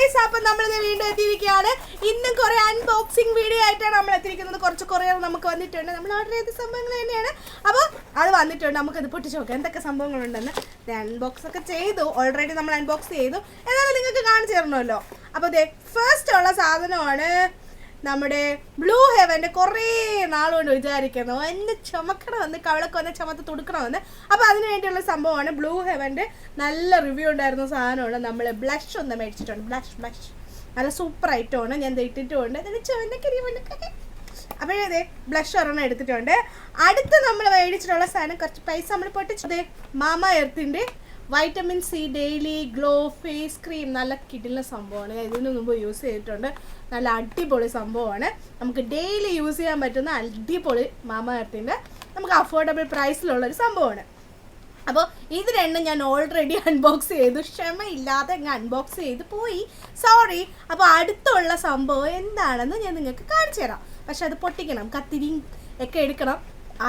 Guys, അപ്പോൾ നമ്മൾ വീണ്ടും എത്തിയിരിക്കുകയാണ്. ഇന്നും കുറേ അൺബോക്സിങ് വീഡിയോ ആയിട്ടാണ് നമ്മൾ എത്തിയിരിക്കുന്നത്. കുറച്ച് കൊറിയർ നമുക്ക് വന്നിട്ടുണ്ട്. നമ്മൾ ഓർഡർ ചെയ്ത സംഭവങ്ങൾ തന്നെയാണ്. അപ്പോൾ അത് വന്നിട്ടുണ്ട്. നമുക്കത് പൊട്ടിച്ച് നോക്കാം എന്തൊക്കെ സംഭവങ്ങളുണ്ടെന്ന്. അൺബോക്സ് ഒക്കെ ചെയ്തു, ഓൾറെഡി നമ്മൾ അൺബോക്സ് ചെയ്തു. എന്നാലും നിങ്ങൾക്ക് കാണിച്ചു തരണമല്ലോ. അപ്പോൾ ഫസ്റ്റ് ഉള്ള സാധനമാണ് നമ്മുടെ ബ്ലൂ ഹെവൻ്റെ. കുറേ നാളുകൊണ്ട് വിചാരിക്കുന്നു എന്നെ ചുമക്കണമെന്ന്, കവളൊക്കെ വന്ന് ചുമത്ത് തുടുക്കണമെന്ന്. അപ്പോൾ അതിന് വേണ്ടിയുള്ള സംഭവമാണ് ബ്ലൂ ഹെവൻ്റെ. നല്ല റിവ്യൂ ഉണ്ടായിരുന്ന സാധനമാണ്. നമ്മൾ ബ്ലഷ് ഒന്ന് മേടിച്ചിട്ടുണ്ട്. ബ്ലഷ് നല്ല സൂപ്പർ ഐറ്റമാണ്. ഞാൻ ഇട്ടിട്ടുമുണ്ട്. അതിന് ചുവന്നക്കരിയുണ്ട്. അപ്പോഴേ ബ്ലഷ് ഒരെണ്ണം എടുത്തിട്ടുണ്ട്. അടുത്ത് നമ്മൾ മേടിച്ചിട്ടുള്ള സാധനം കുറച്ച് പൈസ നമ്മൾ പൊട്ടിച്ചത് മാമ എർത്തിൻ്റെ vitamin C daily glow face cream. നല്ല കിടില സംഭവമാണ്. ഞാൻ ഇതിനു മുമ്പ് യൂസ് ചെയ്തിട്ടുണ്ട്. നല്ല അടിപൊളി സംഭവമാണ്. നമുക്ക് ഡെയിലി യൂസ് ചെയ്യാൻ പറ്റുന്ന അടിപൊളി മാമ എർത്തിൻ്റെ നമുക്ക് അഫോർഡബിൾ പ്രൈസിലുള്ളൊരു സംഭവമാണ്. അപ്പോൾ ഇത് രണ്ടും ഞാൻ ഓൾറെഡി അൺബോക്സ് ചെയ്തു. ക്ഷമയില്ലാതെ അങ്ങ് അൺബോക്സ് ചെയ്ത് പോയി, സോറി. അപ്പോൾ അടുത്തുള്ള സംഭവം എന്താണെന്ന് ഞാൻ നിങ്ങൾക്ക് കാണിച്ചു തരാം. പക്ഷെ അത് പൊട്ടിക്കണം, കത്തിരിയും ഒക്കെ എടുക്കണം,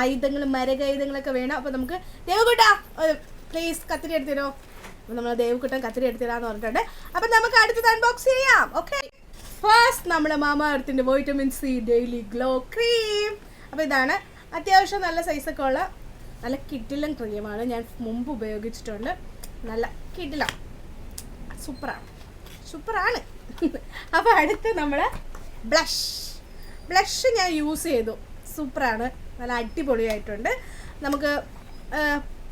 ആയുധങ്ങളും മരകായുധങ്ങളൊക്കെ വേണം. അപ്പോൾ നമുക്ക് ദേവകുട്ടാ പ്ലീസ് കത്തിരി എടുത്തിരോ. അപ്പോൾ നമ്മൾ ദേവകുട്ടൻ കത്തിരി എടുത്തിരാന്ന് പറഞ്ഞിട്ടുണ്ട്. അപ്പം നമുക്ക് അടുത്തത് അൺബോക്സ് ചെയ്യാം. ഓക്കെ, ഫസ്റ്റ് നമ്മുടെ മാമ എർത്തിൻ്റെ vitamin C daily glow cream. അപ്പോൾ ഇതാണ് അത്യാവശ്യം നല്ല സൈസൊക്കെ ഉള്ള നല്ല കിടിലൻ ക്രീമാണ്. ഞാൻ മുമ്പ് ഉപയോഗിച്ചിട്ടുണ്ട്. നല്ല കിടിലം, സൂപ്പറാണ്. അപ്പോൾ അടുത്ത് നമ്മൾ ബ്ലഷ് ഞാൻ യൂസ് ചെയ്തു. സൂപ്പറാണ്, നല്ല അടിപൊളിയായിട്ടുണ്ട്. നമുക്ക്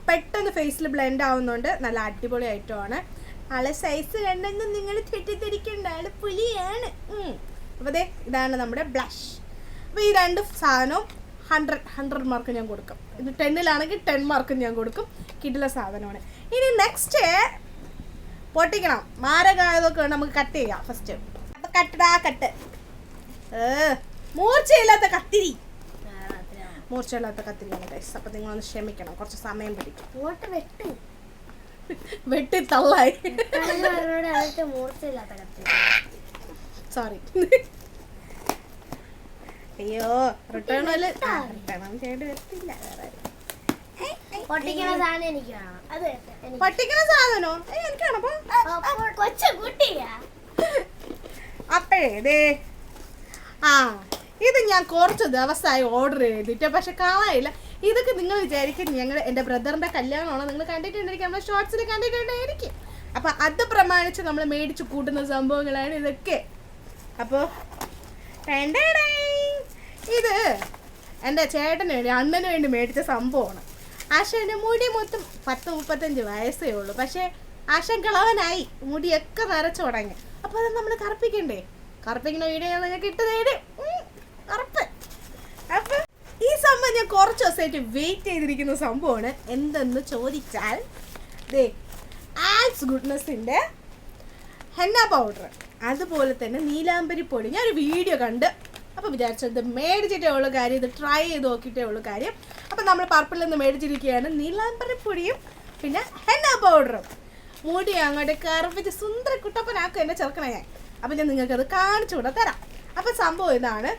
പെട്ടെന്ന് ഫേസിൽ ബ്ലെൻഡ് ആവുന്നുണ്ട്. നല്ല അടിപൊളി ഐറ്റമാണ്. ആളെ സൈസ് കണ്ടെങ്കിൽ നിങ്ങൾ തെറ്റിദ്ധരിക്കേണ്ട, ആള് പുലിയാണ്. അപ്പോൾ ഇതാണ് നമ്മുടെ ബ്ലഷ്. അപ്പോൾ ഈ രണ്ട് സാധനവും 100 മാർക്ക് ഞാൻ കൊടുക്കും. ഇത് 10-ലാണെങ്കിൽ 10 മാർക്ക് ഞാൻ കൊടുക്കും. കിടില സാധനമാണ്. ഇനി നെക്സ്റ്റ് പൊട്ടിക്കണം. മാരകായതൊക്കെ നമുക്ക് കട്ട് ചെയ്യാം ഫസ്റ്റ്. അപ്പം കട്ട് മൂർച്ചയില്ലാത്ത കത്തിരിയാണ് ഗൈസ്. അപ്പം നിങ്ങളൊന്ന് ക്ഷമിക്കണം, കുറച്ച് സമയം പിടിക്കും. വെട്ടി തള്ളായി, സോറി. അയ്യോ, റിട്ടേൺ ചെയ്യേണ്ടി വരത്തില്ല. പൊട്ടിക്കണ സാധനോ എനിക്കാണോ? അപ്പോഴേ ഇത് ഞാൻ കുറച്ച് ദിവസമായി ഓർഡർ ചെയ്തിട്ട്, പക്ഷെ കാണാനില്ല. ഇതൊക്കെ നിങ്ങൾ വിചാരിക്കും എൻ്റെ ബ്രദറിൻ്റെ കല്യാണമാണോ. നിങ്ങൾ കണ്ടിട്ടുണ്ടായിരിക്കും, നമ്മുടെ ഷോർട്സിൽ കണ്ടിട്ടുണ്ടായിരിക്കും. അപ്പം അത് പ്രമാണിച്ച് നമ്മൾ മേടിച്ച് കൂട്ടുന്ന സംഭവങ്ങളാണ് ഇതൊക്കെ. അപ്പോൾ ഇത് എൻ്റെ ചേട്ടന് വേണ്ടി, അണ്ണന് വേണ്ടി മേടിച്ച സംഭവമാണ്. ആശാൻ്റെ മുടി മൊത്തം 30-35 വയസ്സേ ഉള്ളൂ. പക്ഷേ ആശാൻ കിളവനായി, മുടിയൊക്കെ നരച്ചു തുടങ്ങി. അപ്പോൾ അത് നമ്മൾ കറുപ്പിക്കുന്ന വീഡിയോ നിങ്ങൾക്ക് ഇട്ട് കറുപ്പ്. അപ്പം ഈ സംഭവം ഞാൻ കുറച്ച് ദിവസമായിട്ട് വെയിറ്റ് ചെയ്തിരിക്കുന്ന സംഭവമാണ്. എന്തെന്ന് ചോദിച്ചാൽ ആൽസ് ഗുഡ്നെസ്സിൻ്റെ ഹെന്ന പൗഡർ, അതുപോലെ തന്നെ നീലാംബരി പൊടി. ഞാനൊരു വീഡിയോ കണ്ട് അപ്പോൾ വിചാരിച്ചത് മേടിച്ചിട്ടേ ഉള്ളൂ കാര്യം, ഇത് ട്രൈ ചെയ്ത് നോക്കിയിട്ടേ ഉള്ളൂ കാര്യം. അപ്പം നമ്മൾ പർപ്പിളിൽ നിന്ന് മേടിച്ചിരിക്കുകയാണ് നീലാംബരി പൊടിയും പിന്നെ ഹെന്ന പൗഡറും. മുടി അങ്ങോട്ട് കറുപ്പിച്ച് സുന്ദര കുട്ടപ്പനാക്കും എൻ്റെ ചെറുക്കണ ഞാൻ. അപ്പം ഞാൻ നിങ്ങൾക്കത് കാണിച്ചു കൂടെ തരാം. അപ്പം സംഭവം ഇതാണ്.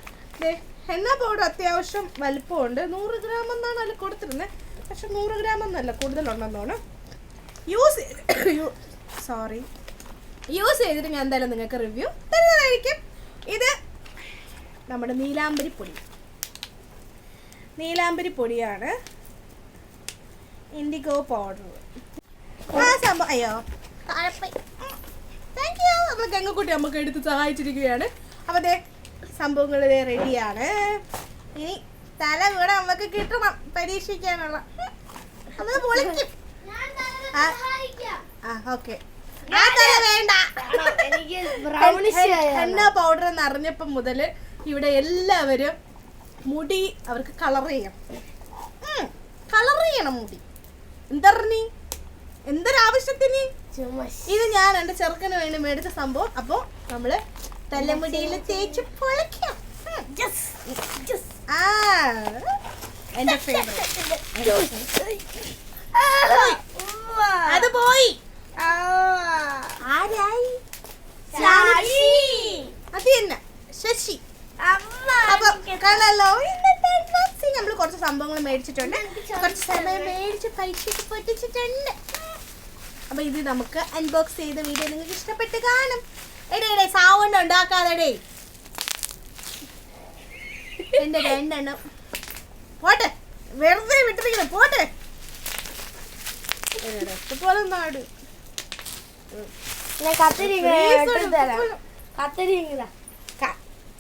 ഹെന്ന പൗഡർ അത്യാവശ്യം വലിപ്പമുണ്ട്. 100 ഗ്രാം എന്നാണ് അതിൽ കൊടുത്തിരുന്നത്. പക്ഷെ 100 ഗ്രാം എന്നല്ല, കൂടുതലുണ്ടെന്നാണ്. യൂസ് ചെയ്തിട്ട് ഞാൻ എന്തായാലും നിങ്ങൾക്ക് റിവ്യൂ തരുന്നതായിരിക്കും. ഇത് നമ്മുടെ നീലാംബരി പൊടിയാണ്. ഇൻഡിഗോ പൗഡർ ആ സംഭവം. അയ്യോ താങ്ക് യു. നമ്മൾ ഗംഗക്കുട്ടി നമുക്ക് എടുത്ത് സഹായിച്ചിരിക്കുകയാണ്. അപ്പോൾ സംഭവങ്ങൾ റെഡിയാണ്. ഇനി തല കൂടെ നമുക്ക് കിട്ടണം പരീക്ഷിക്കാനുള്ള. അത് പൊളിക്കും. ഓക്കെ, വേണ്ട. ഹെന്ന പൗഡർ എന്നറിഞ്ഞപ്പം മുതൽ ഇവിടെ എല്ലാവരും മുടി അവർക്ക് കളർ ചെയ്യണം മുടി. എന്തൊരാവശ്യത്തിന് ഇത് ഞാൻ എൻ്റെ ചെറുക്കന് വേണ്ടി മേടിച്ച സംഭവം. അപ്പോൾ നമ്മള് തലമുടിയിൽ തേച്ച് പൊളിക്കാം. എന്റെ ഫേവറേറ്റ് അത് പോയി. ആരായി? അത് തന്നെ, ശശി. അപ്പൊ കാണല്ലോ, നമ്മൾ കുറച്ച് സംഭവങ്ങൾ മേടിച്ചിട്ടുണ്ട്. കുറച്ച് സമയം മേടിച്ച് പൈസ പൊട്ടിച്ചിട്ടുണ്ട്. അപ്പോൾ ഇത് നമുക്ക് അൺബോക്സ് ചെയ്ത വീഡിയോ നിങ്ങൾക്ക് ഇഷ്ടപ്പെട്ട് കാണും എടേ സൗണ്ട് ഉണ്ടാക്കാതെടേ. എന്റെ 2 എണ്ണം പോട്ടെ, വെറുതെ വിട്ടിരിക്കണം പോട്ടെ. പോലെ നാട്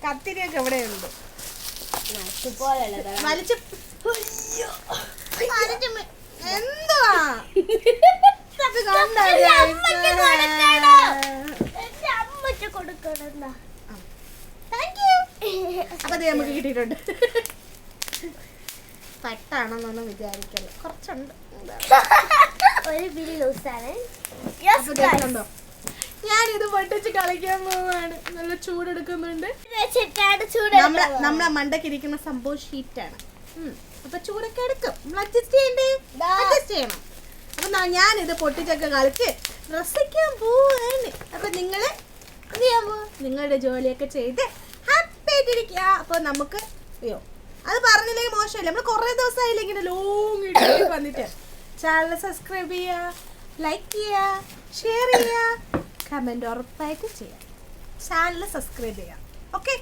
കത്തിരിയൊക്കെ എവിടെയുണ്ട്? വലിച്ച് എന്തുവാ അപ്പൊ അത് നമുക്ക് കിട്ടിയിട്ടുണ്ട്. പെട്ടാണെന്നൊന്നും വിചാരിക്കല്ലോ, കുറച്ചുണ്ട്. ഞാനിത് പൊട്ടിച്ച് കളിക്കാൻ പോവാണ്. നല്ല ചൂടെടുക്കുന്നുണ്ട്. നമ്മളെ മണ്ടയ്ക്ക് ഇരിക്കുന്ന സംഭവം ഷീറ്റാണ്. അപ്പൊ ചൂടൊക്കെ എടുക്കും. നമ്മൾ അഡ്ജസ്റ്റ് ചെയ്യണം. അപ്പൊ ഞാനിത് പൊട്ടിച്ചൊക്കെ കളിച്ച് രസിക്കാൻ പോവാണ്. അപ്പൊ നിങ്ങള് നിങ്ങളുടെ ജോലിയൊക്കെ ചെയ്ത് ഹാപ്പി ആയിട്ടിരിക്കുക. അപ്പൊ നമുക്ക് അയ്യോ അത് പറഞ്ഞില്ലെങ്കിൽ മോശമല്ലേ, നമ്മൾ കുറെ ദിവസമായില്ല ഇങ്ങനെ ലോങ് ഇട്ട് വന്നിട്ട്. ചാനൽ സബ്സ്ക്രൈബ് ചെയ്യുക, ലൈക്ക് ചെയ്യുക, ഷെയർ ചെയ്യുക, കമൻറ്റ് ഉറപ്പായിട്ട് ചെയ്യുക. ചാനൽ സബ്സ്ക്രൈബ് ചെയ്യുക. ഓക്കെ,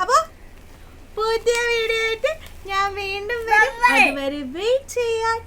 അപ്പോൾ പുതിയ വീഡിയോ ആയിട്ട് ഞാൻ വീണ്ടും വരും. അതുവരെ വെയിറ്റ് ചെയ്യുക.